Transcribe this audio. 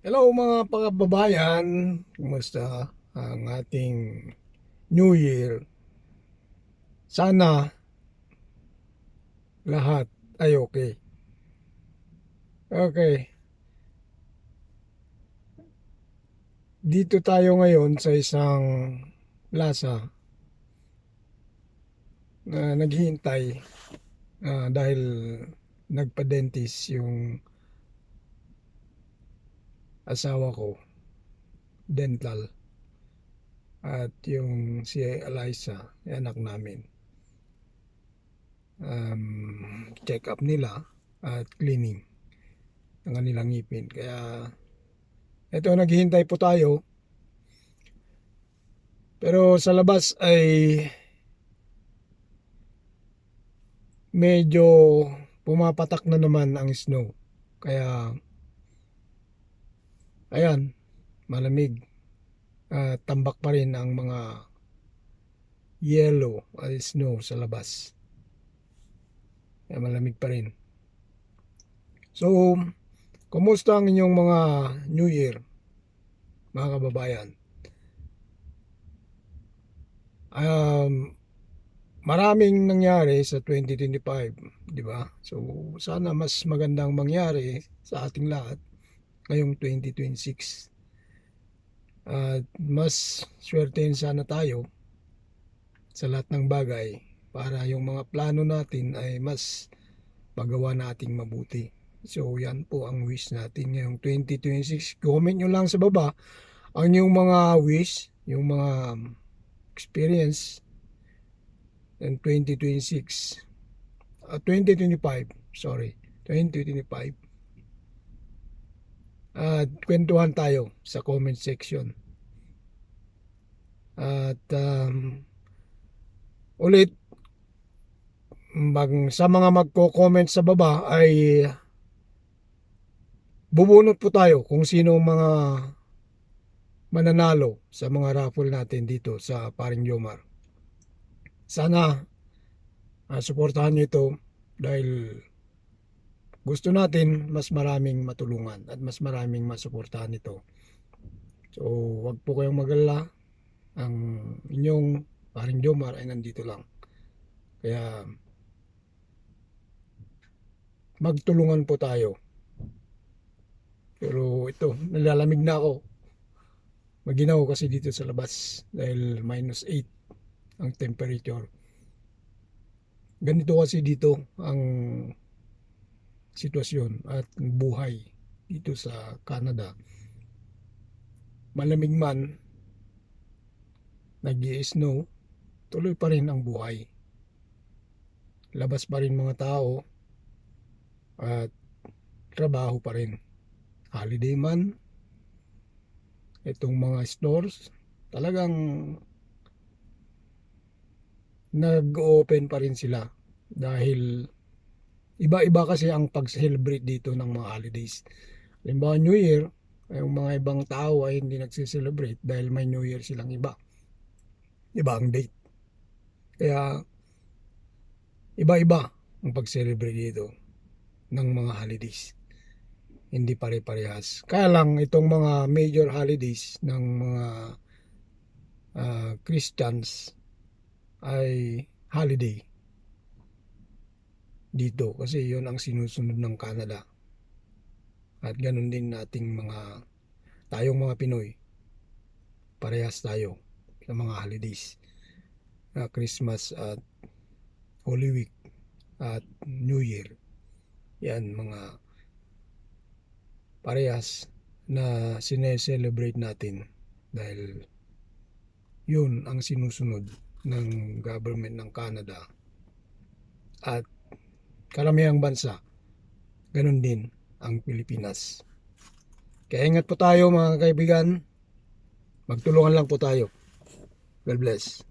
Hello mga kababayan, kumusta ang ating New Year? Sana lahat ay okay. Okay, dito tayo ngayon sa isang plaza na naghihintay dahil nagpa-dentist yung asawa ko, dental, at yung si Eliza, yung anak namin. Check up nila at cleaning ng kanilang ngipin. Kaya ito, naghihintay po tayo. Pero sa labas ay medyo pumapatak na naman ang snow. Kaya ayan, malamig. Tambak pa rin ang mga yellow ay snow sa labas. Kaya malamig pa rin. So, kumusta ang inyong mga New Year, mga kababayan? Um, Maraming nangyari sa 2025, di ba? So, sana mas magandang mangyari sa ating lahat ngayong 2026. At mas swertein sana tayo sa lahat ng bagay para yung mga plano natin ay mas magawa nating mabuti. So yan po ang wish natin ngayong 2026. Comment nyo lang sa baba ang yung mga wish, yung mga experience in 2026, 2025, sorry, 2025. At kwentuhan tayo sa comment section. At ulit, sa mga magko-comment sa baba ay bubunot po tayo kung sino ang mga mananalo sa mga raffle natin dito sa Paring Jomar. Sana suportahan nyo ito dahil gusto natin mas maraming matulungan at mas maraming masuportahan ito. So wag po kayong magalala, ang inyong Paring Jomar ay nandito lang. Kaya magtulungan po tayo. Pero ito, nalalamig na ako. Maginaw kasi dito sa labas dahil -8 ang temperature. Ganito kasi dito ang sitwasyon at buhay dito sa Canada. Malamig man, nag-i-snow, tuloy pa rin ang buhay. Labas pa rin mga tao at trabaho pa rin. Holiday man, itong mga stores talagang nag-open pa rin sila dahil iba-iba kasi ang pag-celebrate dito ng mga holidays. Halimbawa New Year, yung mga ibang tao ay hindi nagse-celebrate dahil may New Year silang iba. Iba ang date. Kaya iba-iba ang pag-celebrate dito ng mga holidays. Hindi pare-parehas. Kaya lang itong mga major holidays ng mga Christians ay holiday dito kasi yon ang sinusunod ng Canada. At ganun din nating tayong mga Pinoy, parehas tayo sa mga holidays, Christmas at Holy Week at New Year. Yan mga parehas na sineselebrate natin dahil yun ang sinusunod ng government ng Canada at karamihang bansa. Ganun din ang Pilipinas. Kaya ingat po tayo mga kaibigan. Magtulungan lang po tayo. God bless.